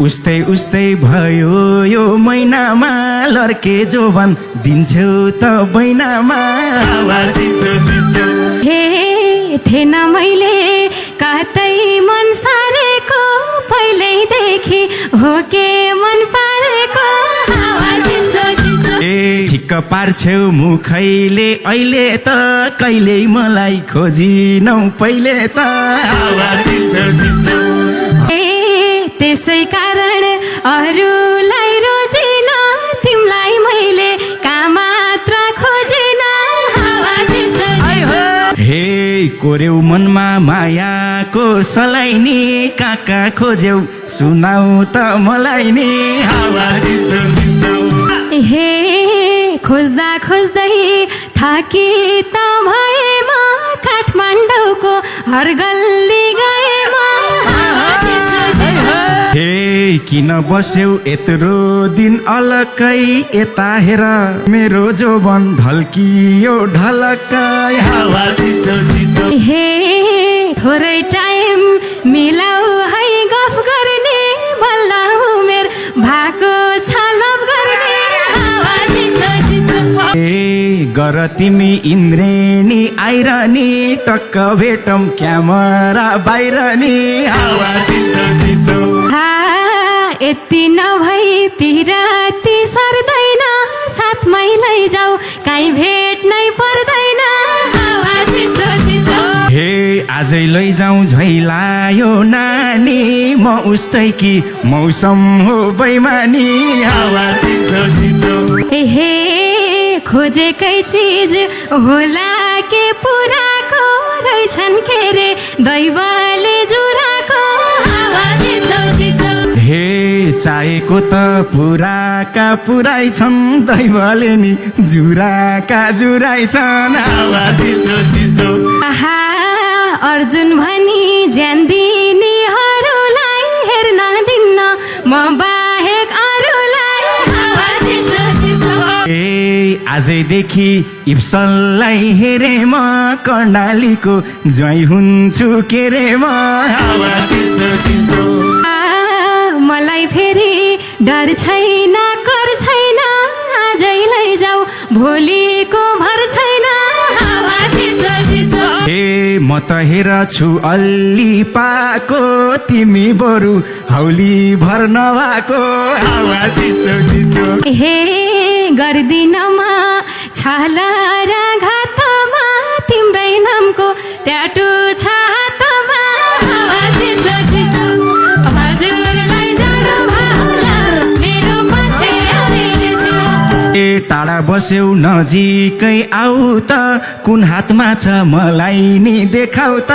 उस्तै उस्तै भयो यो महिनामा लर्के जोबन दिन्छौ त बैनामा हे थिएन मैले कतै मन सारेको पहिल्यैदेखि हो के मन पारेको ए ठिक्क पार्छौ मुखैले अहिले त कहिल्यै मलाई खोजिनौ पहिले त त्यसै कारण अरूलाई रोजिन तिमलाई मैले कहाँ मात्र खोजिन हे कोर्यौ मनमा मायाको सलाइनी काका खोज्यौ सुनाउ त मलाई नि हे खोज्दा खोज्दै थाकी त भए म काठमाडौँको हर गल्ली गए म हे किन बस्यौ यत्रो दिन अलकै यता हेर मेरो जोबन ढल्कियो ढलकै हे थोरै टाइम मिलाऊ है गफ गर्ने बल्ल उमेर भएको छ लभ गर्ने ए गर तिमी इन्द्रेणी आइरनी टक्क भेटम क्यामेरा बाहिर नि यति नभई पिराती सर्दैन साथमै लैजाऊ काहीँ भेट्नै पर्दैन हे आजै लैजाऊ झैलायो नानी म उस्तै कि मौसम हो बैमानी हे खोजेकै चिज होला के पुराको रहेछन् के रे दैवले जुराको हे चाहेको त पुराका पुराइ छन् दैवले नि जुराका जुराइ छन् आहा अर्जुन भनी ज्यान दिनेहरूलाई हेर्न दिन्न म बाहेक अरूलाई ए आजैदेखि इप्सललाई हेरे म कर्णालीको ज्वाइँ हुन्छु के रे म मलाई फेरि डर छैन कर छैन आजै लैजाऊ भोलिको भर छैन ए म त हेर छु अल्ली पाको तिमी बरु हौली भर नभएको हे गर्दिनमा छाला र घातमा तिम्रै नामको ट्याटु छ हातमा हजुरलाई जाडो भाउला मेरो पछि ए टाढा बस्यौ नजिकै आऊ त कुन हातमा छ मलाई नि देखाउ त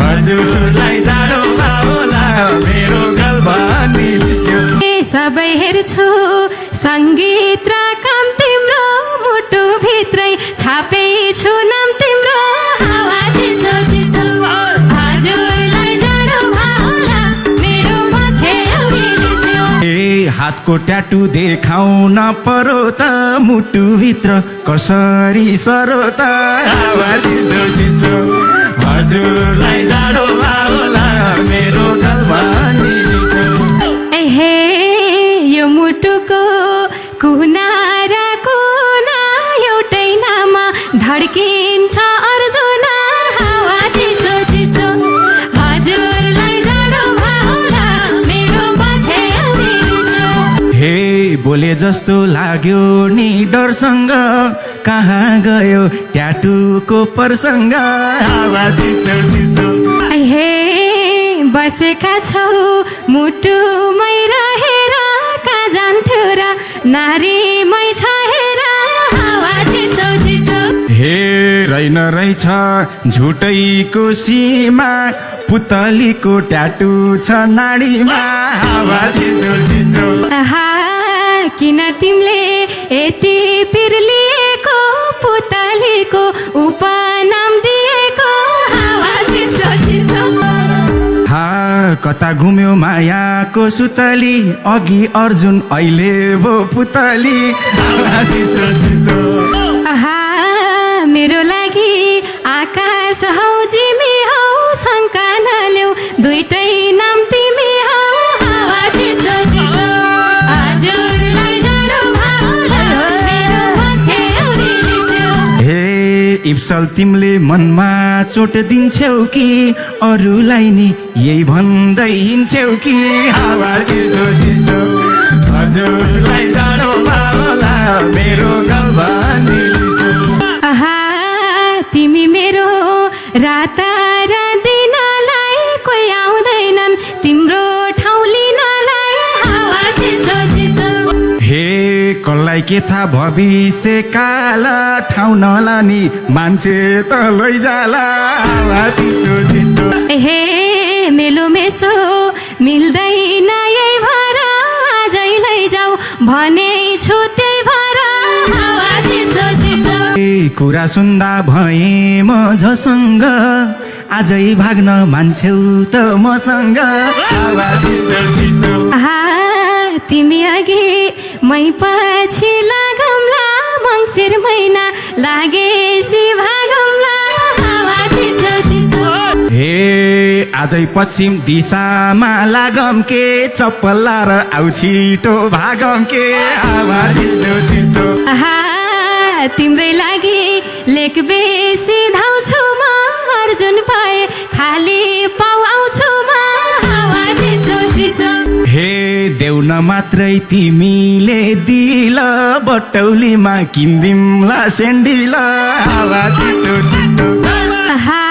हजुरलाई जाडो भाउला मेरो गल्बनी सबै हेर्छु सङ्गीत र काम तिम्रो मुटु भित्रै छापै छु नाम तिम्रो हजुरलाई जाडो भाउला मेरो पछि ए हातको ट्याटु देखाउन परो त मुटु भित्र कसरी सरो त हजुरलाई जाडो भाउला मेरो गल्बनी हे यो मुटुको कुना र कुना एउटै नाममा धड्किन्छ अर्जुना चिसो चिसो हजुरलाई जाडो भाउला मेरो पछि हे बोले जस्तो लाग्यो नि डरसँग कहाँ गयो ट्याटुको प्रसङ्ग हे बसेका छौ मुटुमै रहेर कहाँ जान्थ्यो र नारीमै छ हेर हे रहेन रहेछ झुटैको सीमा पुतलीको ट्याटु छ नाडीमा आहा किन तिमीले यति पिर लिएको पुतलीको उपनाम दिएको कता घुम्यो मायाको सुतली अघि अर्जुन अहिले भो पुतली आहा मेरो लागि आकाश हौ जिमी हौ शङ्का नलेऊ दुईटै नाम इप्सल तिमीले मनमा चोट दिन्छौ कि अरूलाई नि यही भन्दै हिँड्छौ कि हावा चिसो चिसो हजुरलाई जाडो होला मेरो गल्बानी आहा तिमी मेरो राता र दिनलाई कोही आउँदैनन् तिम्रो ठाउँ लिनलाई हावा चिसो चिसो हे कसलाई के थाहा भविष्य काल ठाउँ नलानी मान्छे त लैजाला हावा चिसो चिसो हे मेलो मेसो मिल्दैन यही भएर आजै लैजाऊ भने छु त्यही भएर हावा चिसो चिसो कुरा सुन्दा भए म झसँग आजै भाग्न मान्छेउ त मसँग हावा चिसो चिसो आहा तिमी अघि मै पछि लागौँला मङ्सिर महिना लागेसी भागौँला हावा चिसो चिसो हे आजै पश्चिम दिशामा लागम के चप्पल लाएर आउ छिटो भागम के हावा चिसो चिसो आहा तिम्रै लागि लेक बेसी धाउँछु म अर्जुन पाए खाली पाउ आउँछु म हावा चिसो चिसो हे देउन मात्रै तिमीले दिल बटौलीमा किन्दिमला सेन्डिल हावा चिसो चिसो आहा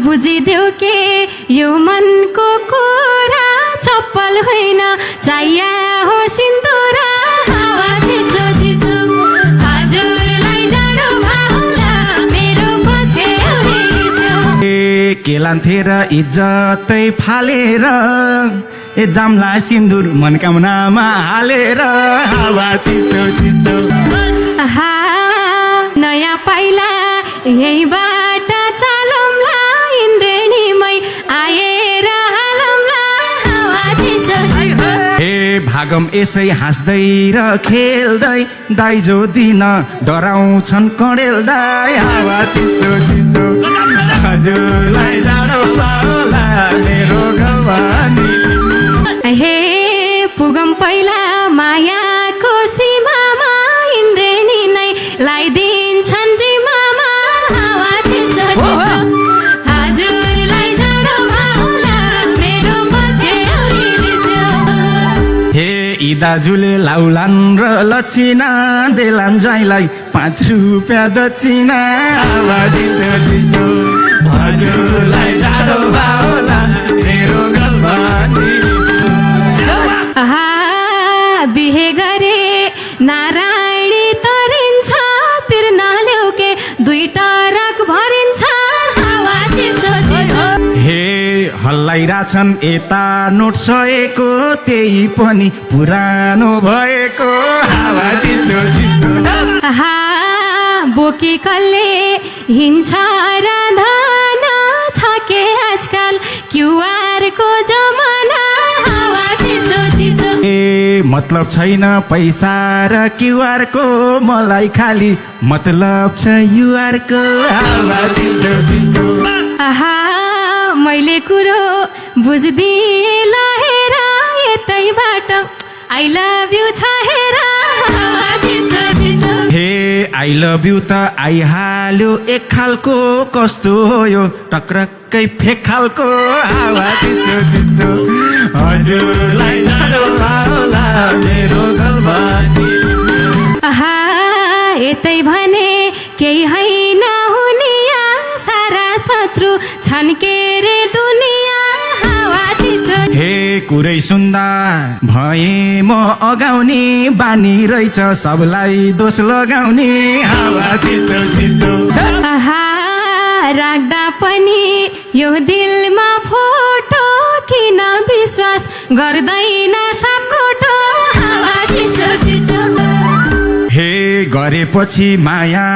बुझिदेऊ के यो मनको कुरा चप्पल होइन चाहिया हो सिन्दुर हावा चिसो चिसो हजुरलाई जाडो भाउला मेरो पछि ए केलान्थे र इज्जतै फालेर ए जाम्ला सिन्दुर मनकामनामा हालेर हावा चिसो चिसो आहा नयाँ पाइला यही बाटा चालौँला इन्द्रेणीमै आएर हालौँला हावा चिसो चिसो हे भागम यसै हाँस्दै र खेल्दै दाइजो दिन डराउँछन् कडेल दाइ हावा चिसो चिसो हजुरलाई जाडो होला मेरो गवानी हे पुगम पहिला मायाको सीमामा इन्द्रेणी नै लाइदिन्छन् जिमामा हावा चिसो चिसो हजुरलाई जाडो भाउला मेरो पछि हे यी दाजुले लाउलान् र लक्षिना देलान् ज्वाइँलाई 5 रुपियाँ दक्षिणा हावा चिसो चिसो हजुरलाई जाडो होला मेरो गल्बानी आहा बिहे गरे नारायणी तरिन्छ तिर्न ल्याउके 2 टरक भरिन्छ हावा चिसो चिसो हे हल्लाइरहेछन् यता नोट सएको त्यही पनि पुरानो भएको हावा चिसो चिसो आहा बोकी कल्ले हिँड्छ र धन छ के आजकल क्युआर को जमाना हावा चिसो चिसो ए मतलब छैन पैसा र क्युआर को मलाई खाली मतलब छ युआर को हावा चिसो चिसो आहा मैले कुरो बुझ्दिए लहेर यतैबाट आई लभ यु छ हेर हावा चिसो चिसो हे आई लभ यु त आइहाल्यो एक खालको कस्तो हो यो टक्रक्कै फेक खालको हावा चिसो चिसो हजुरलाई जाडो होला मेरो गल्बानी आहा यतै भने केही होइन हुनिया सारा शत्रु छन् के रे दुनिया हावा चिसो हे कुरै सुन्दा भए म अगाउने बानी रहेछ सबलाई दोष लगाउने हावा चिसो चिसो आहा राख्दा पनि यो दिलमा फोटो किन विश्वास गर्दैन सबकोटो हावा चिसो चिसो हे गरेपछि माया